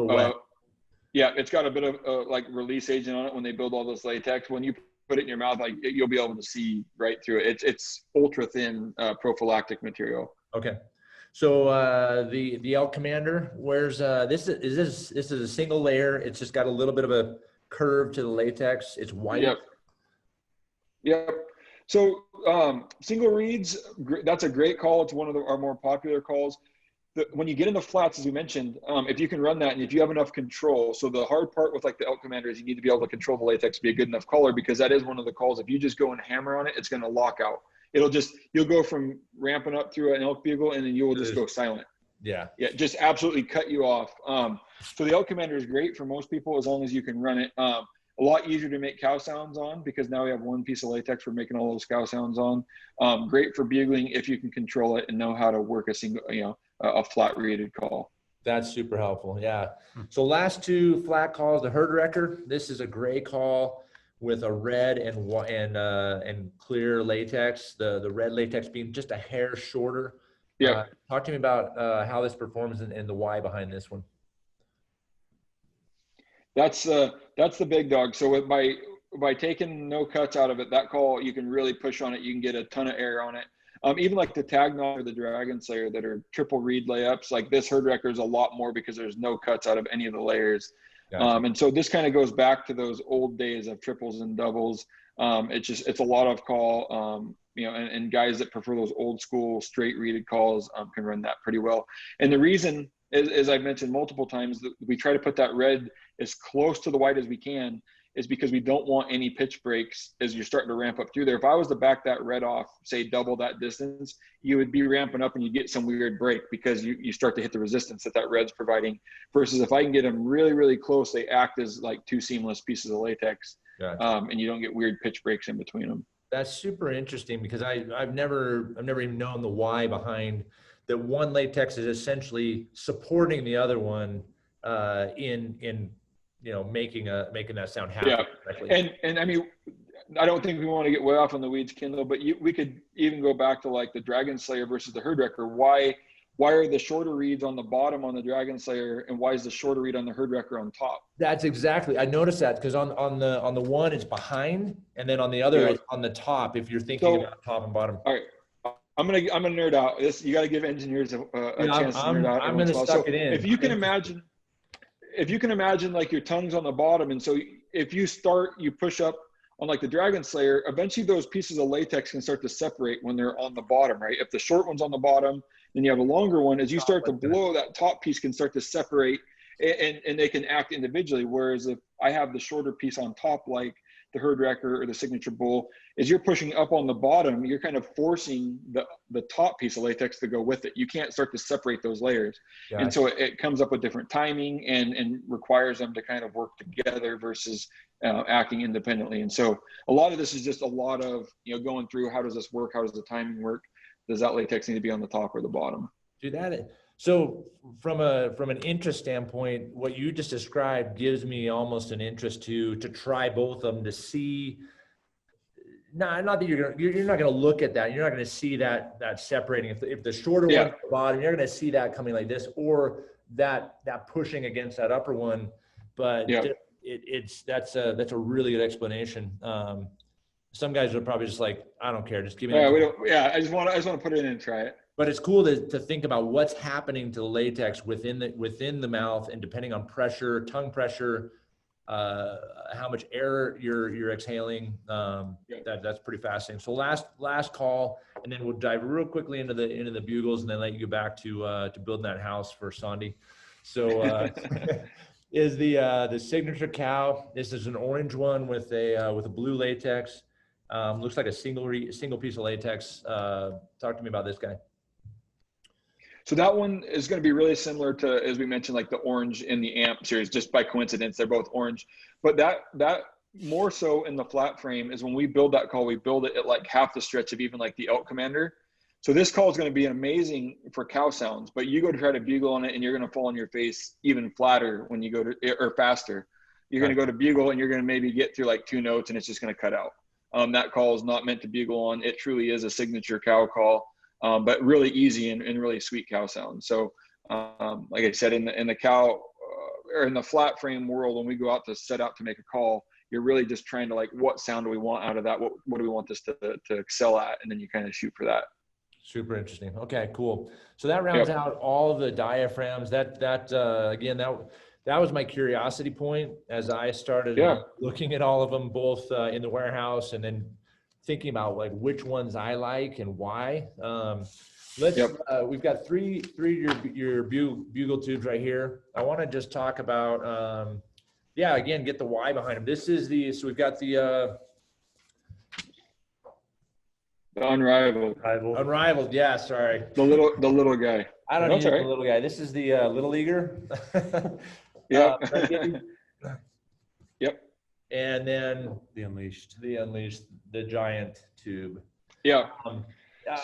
it's got a bit of like release agent on it when they build all this latex. When you put it in your mouth, like you'll be able to see right through it. It's ultra thin prophylactic material. Okay. So the Elk Commander, where's this is a single layer. It's just got a little bit of a curve to the latex. It's white. Yep. So single reeds, that's a great call. It's one of our more popular calls. When you get into flats, as we mentioned, if you can run that and if you have enough control. So the hard part with like the Elk Commander is you need to be able to control the latex to be a good enough caller, because that is one of the calls. If you just go and hammer on it, it's going to lock out. You'll go from ramping up through an elk bugle and then you will just go silent. Yeah. Just absolutely cut you off. So the Elk Commander is great for most people as long as you can run it. A lot easier to make cow sounds on because now we have one piece of latex we're making all those cow sounds on. Great for bugling if you can control it and know how to work a flat reeded call. That's super helpful. Yeah. So last two flat calls, the Herd Wrecker. This is a gray call with a red and clear latex. The red latex being just a hair shorter. Yeah. Talk to me about how this performs and the why behind this one. That's the big dog. So by taking no cuts out of it, that call, you can really push on it. You can get a ton of air on it. Even like the Tagnon or the Dragon Slayer that are triple reed layups, like this herd wrecker is a lot more because there's no cuts out of any of the layers. Gotcha. And so this kind of goes back to those old days of triples and doubles. It's a lot of call, and guys that prefer those old school straight reeded calls can run that pretty well. And the reason, as I've mentioned multiple times, that we try to put that red as close to the white as we can is because we don't want any pitch breaks as you're starting to ramp up through there. If I was to back that red off, say double that distance, you would be ramping up and you get some weird break because you start to hit the resistance that red's providing. Versus if I can get them really, really close, they act as like two seamless pieces of latex. Gotcha. And you don't get weird pitch breaks in between them. That's super interesting because I've never even known the why behind that. One latex is essentially supporting the other one in making that sound happen. Yeah, correctly. And I mean, I don't think we want to get way off on the weeds, Kendall, but we could even go back to like the Dragon Slayer versus the herd wrecker. Why are the shorter reeds on the bottom on the Dragon Slayer, and why is the shorter reed on the herd wrecker on top? That's exactly. I noticed that because on the one it's behind, and then on the other it's on the top. If you're thinking about top and bottom. All right. I'm gonna nerd out. You got to give engineers a chance to nerd out. I'm gonna suck it in. If you can imagine like your tongue's on the bottom, and so if you push up on like the Dragon Slayer, eventually those pieces of latex can start to separate when they're on the bottom, right? If the short one's on the bottom, then you have a longer one. As you start to blow, that top piece can start to separate, and they can act individually. Whereas if I have the shorter piece on top, like the herd wrecker or the signature bull, as you're pushing up on the bottom, you're kind of forcing the top piece of latex to go with it. You can't start to separate those layers. Gotcha. And so it comes up with different timing and requires them to kind of work together versus acting independently. And so a lot of this is just a lot of, going through, how does this work? How does the timing work? Does that latex need to be on the top or the bottom? So from an interest standpoint, what you just described gives me almost an interest to try both of them to see. Not that you're not going to look at that. You're not going to see that separating. If the shorter one's at the bottom, you're going to see that coming like this, or that pushing against that upper one. But that's a really good explanation. Some guys are probably just like, I don't care, just give me. I just want to put it in and try it. But it's cool to think about what's happening to the latex within the mouth, and depending on pressure, tongue pressure, how much air you're exhaling. That's pretty fascinating. So last call, and then we'll dive real quickly into the bugles, and then let you go back to building that house for Sandy. So is the signature cow. This is an orange one with a blue latex. Looks like a single piece of latex. Talk to me about this guy. So that one is going to be really similar to, as we mentioned, like the orange in the AMP series, just by coincidence, they're both orange. But that more so in the flat frame is when we build that call, we build it at like half the stretch of even like the Elk Commander. So this call is going to be amazing for cow sounds, but you go to try to bugle on it and you're going to fall on your face even flatter when you go to, or faster. You're going to go to bugle and you're going to maybe get through like 2 notes and it's just going to cut out. That call is not meant to bugle on. It truly is a signature cow call. But really easy and really sweet cow sound. So, like I said, in the cow or in the flat frame world, when we go out to set out to make a call, you're really just trying to like, what sound do we want out of that? What do we want this to excel at? And then you kind of shoot for that. Super interesting. Okay, cool. So that rounds out all of the diaphragms. That was my curiosity point as I started looking at all of them, both in the warehouse and then thinking about like which ones I like and why. We've got three your bugle tubes right here. I want to just talk about again, get the why behind them. This is so we've got the unrivaled. Yeah, sorry. The little guy. I don't need the little guy. This is the little eager. Yep. And then the unleashed, the giant tube. Yeah.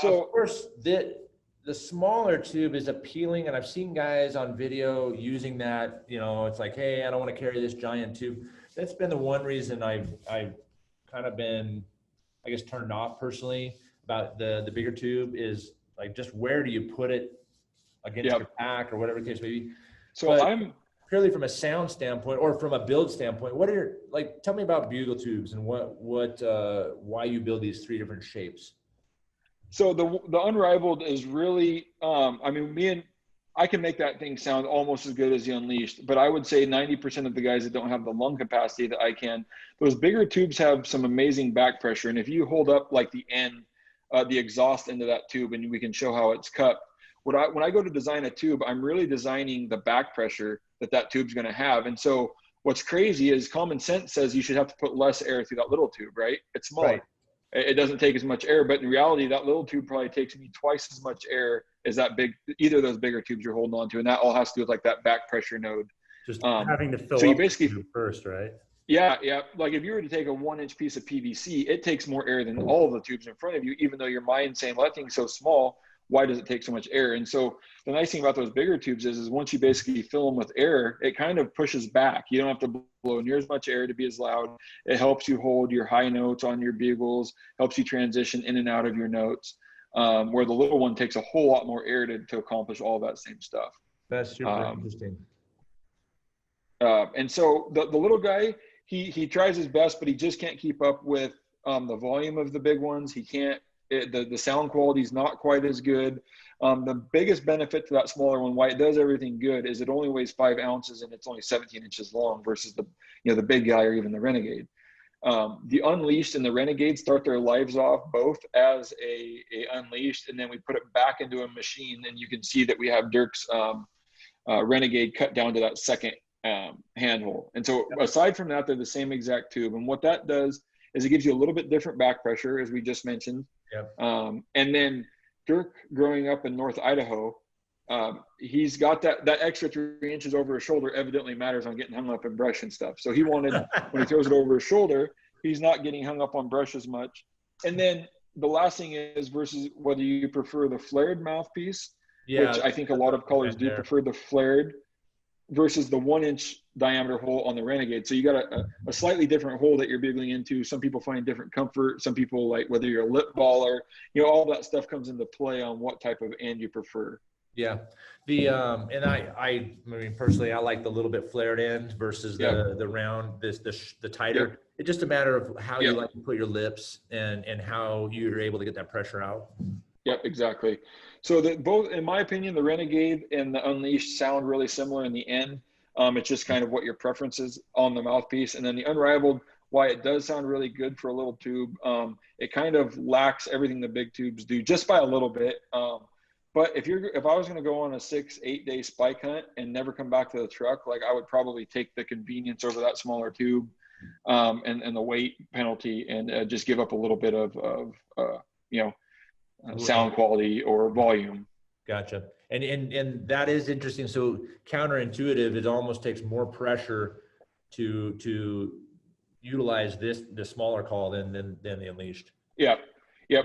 So of course, the smaller tube is appealing, and I've seen guys on video using that. It's like, hey, I don't want to carry this giant tube. That's been the one reason I've kind of been, I guess, turned off personally about the bigger tube is like, just where do you put it against your pack or whatever the case may be. So I'm purely from a sound standpoint or from a build standpoint, tell me about bugle tubes and why you build these 3 different shapes. So the Unrivaled is really, I mean, I can make that thing sound almost as good as the Unleashed, but I would say 90% of the guys that don't have the lung capacity that I can, those bigger tubes have some amazing back pressure. And if you hold up like the end, the exhaust into that tube, and we can show how it's cut. When I go to design a tube, I'm really designing the back pressure that tube's going to have. And so what's crazy is common sense says you should have to put less air through that little tube, right? It's smaller. Right. It doesn't take as much air, but in reality, that little tube probably takes me twice as much air as that either of those bigger tubes you're holding on to. And that all has to do with like that back pressure node. Just having to fill so you up basically, the tube first, right? Yeah. Like if you were to take a 1-inch piece of PVC, it takes more air than all of the tubes in front of you, even though your mind's saying, well, that thing's so small, why does it take so much air? And so the nice thing about those bigger tubes is once you basically fill them with air, it kind of pushes back. You don't have to blow near as much air to be as loud. It helps you hold your high notes on your bugles, helps you transition in and out of your notes, where the little one takes a whole lot more air to accomplish all that same stuff. That's super interesting. And so the little guy, he tries his best, but he just can't keep up with the volume of the big ones. He can't. The sound quality is not quite as good. The biggest benefit to that smaller one, why it does everything good, is it only weighs 5 ounces and it's only 17 inches long versus the big guy or even the Renegade. The Unleashed and the Renegade start their lives off both as a Unleashed, and then we put it back into a machine, and you can see that we have Dirk's Renegade cut down to that second handhole. And so aside from that, they're the same exact tube. And what that does is it gives you a little bit different back pressure, as we just mentioned. Yep. And then Dirk, growing up in North Idaho, he's got that extra 3 inches over his shoulder evidently matters on getting hung up in brush and stuff. So he wanted, when he throws it over his shoulder, he's not getting hung up on brush as much. And then the last thing is versus whether you prefer the flared mouthpiece, which I think a lot of callers do prefer the flared, versus the 1-inch diameter hole on the Renegade. So you got a slightly different hole that you're bugling into. Some people find different comfort. Some people like whether you're a lip baller, all that stuff comes into play on what type of end you prefer. Yeah. And I mean, personally, I like the little bit flared end versus the round, the tighter. Yep. It's just a matter of how you like to put your lips and how you're able to get that pressure out. Yep, exactly. So both, in my opinion, the Renegade and the Unleashed sound really similar in the end. It's just kind of what your preference is on the mouthpiece. And then the Unrivaled, why it does sound really good for a little tube, it kind of lacks everything the big tubes do just by a little bit. But if I was going to go on a 6-8 day spike hunt and never come back to the truck, like I would probably take the convenience over that smaller tube, and the weight penalty, and just give up a little bit of sound quality or volume. Gotcha. And that is interesting. So counterintuitive, it almost takes more pressure to utilize the smaller call than the Unleashed. Yeah.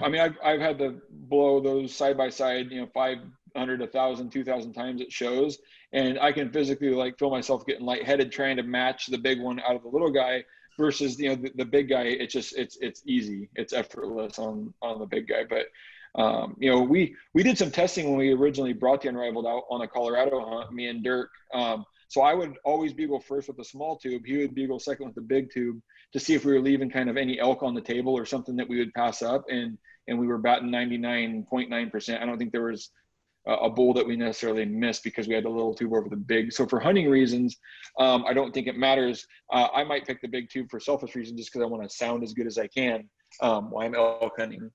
I mean, I've had to blow those side by side, 500, 1,000, 2,000 times at shows, and I can physically feel myself getting lightheaded trying to match the big one out of the little guy versus the big guy. It's just it's easy, it's effortless on the big guy. But we did some testing when we originally brought the Unrivaled out on a Colorado hunt, me and Dirk. So I would always bugle first with the small tube. He would bugle second with the big tube to see if we were leaving kind of any elk on the table or something that we would pass up. And we were batting 99.9%. I don't think there was a bull that we necessarily missed because we had a little tube over the big. So for hunting reasons, I don't think it matters. I might pick the big tube for selfish reasons just because I want to sound as good as I can while I'm elk hunting.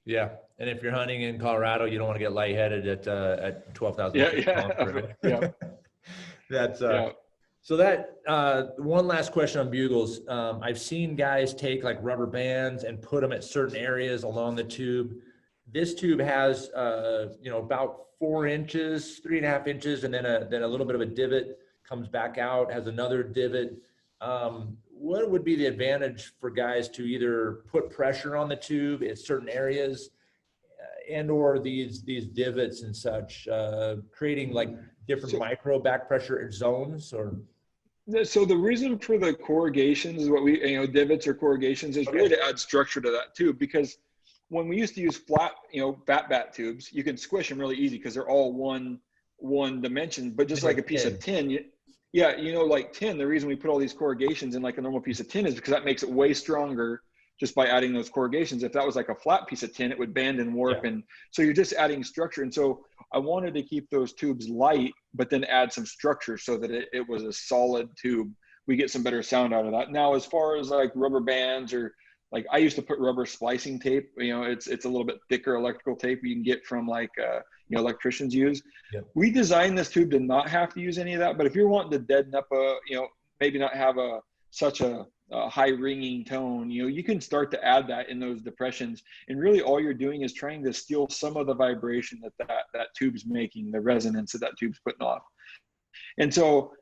Yeah, and if you're hunting in Colorado, you don't want to get lightheaded at 12,000. Yeah. That's so that one last question on bugles. I've seen guys take like rubber bands and put them at certain areas along the tube. This tube has about 4 inches, 3.5 inches, and then a little bit of a divot comes back out, has another divot. What would be the advantage for guys to either put pressure on the tube at certain areas and or these divots and such, creating like different micro back pressure zones? Or so the reason for the corrugations is what we divots or corrugations is really to add structure to that tube, because when we used to use flat bat tubes, you can squish them really easy because they're all one dimension, but just like a piece of tin. Like tin, the reason we put all these corrugations in like a normal piece of tin is because that makes it way stronger just by adding those corrugations. If that was like a flat piece of tin, it would bend and warp. And so you're just adding structure. And so I wanted to keep those tubes light, but then add some structure so that it was a solid tube. We get some better sound out of that. Now, as far as like rubber bands, or like I used to put rubber splicing tape, it's a little bit thicker electrical tape you can get from like, electricians use. We designed this tube to not have to use any of that, but if you're wanting to deaden up maybe not have such a high ringing tone, you can start to add that in those depressions. And really all you're doing is trying to steal some of the vibration that tube's making, the resonance that tube's putting off. And so,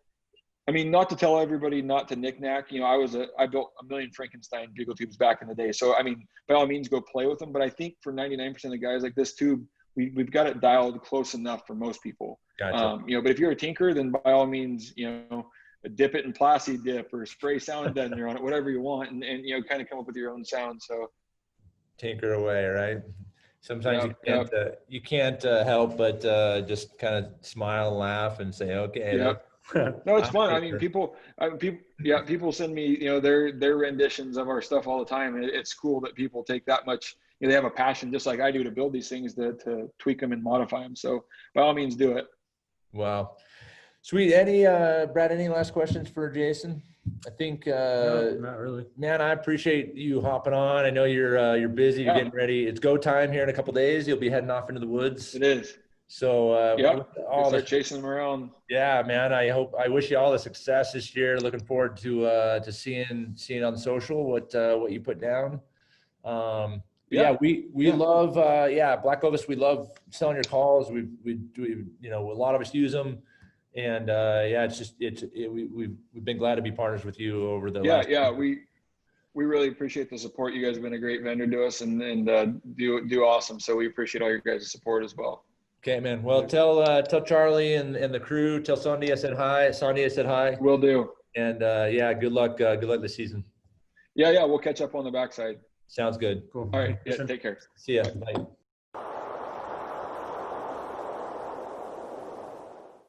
I mean, not to tell everybody not to knick-knack, I built a million Frankenstein Bugle Tubes back in the day. So, I mean, by all means, go play with them. But I think for 99% of the guys, like this tube, we've got it dialed close enough for most people. Gotcha. But if you're a tinker, then by all means, dip it in Plasti Dip or spray sound deadener on it, whatever you want, and kind of come up with your own sound. So tinker away, right? Sometimes you can't help but just kind of smile and laugh and say, okay. No, it's fun. I mean, people send me, their renditions of our stuff all the time. It's cool that people take that much. They have a passion, just like I do, to build these things, to tweak them and modify them. So by all means, do it. Wow. Sweet. Brad, any last questions for Jason? I think, No, not really. Man, I appreciate you hopping on. I know you're busy, you're getting ready. It's go time here in a couple of days. You'll be heading off into the woods. It is. So, start chasing them around. Yeah, man. I wish you all the success this year. Looking forward to seeing on social what you put down. We love BlackOvis. We love selling your calls. We a lot of us use them, and we've been glad to be partners with you over the last year. We really appreciate the support. You guys have been a great vendor to us, and do awesome. So we appreciate all your guys' support as well. Okay, man. Well, tell Charlie and the crew. Tell Sandy I said hi. Sandy I said hi. Will do. And good luck. Good luck this season. Yeah. We'll catch up on the backside. Sounds good. Cool. All right. Yeah, take care. See ya. Bye.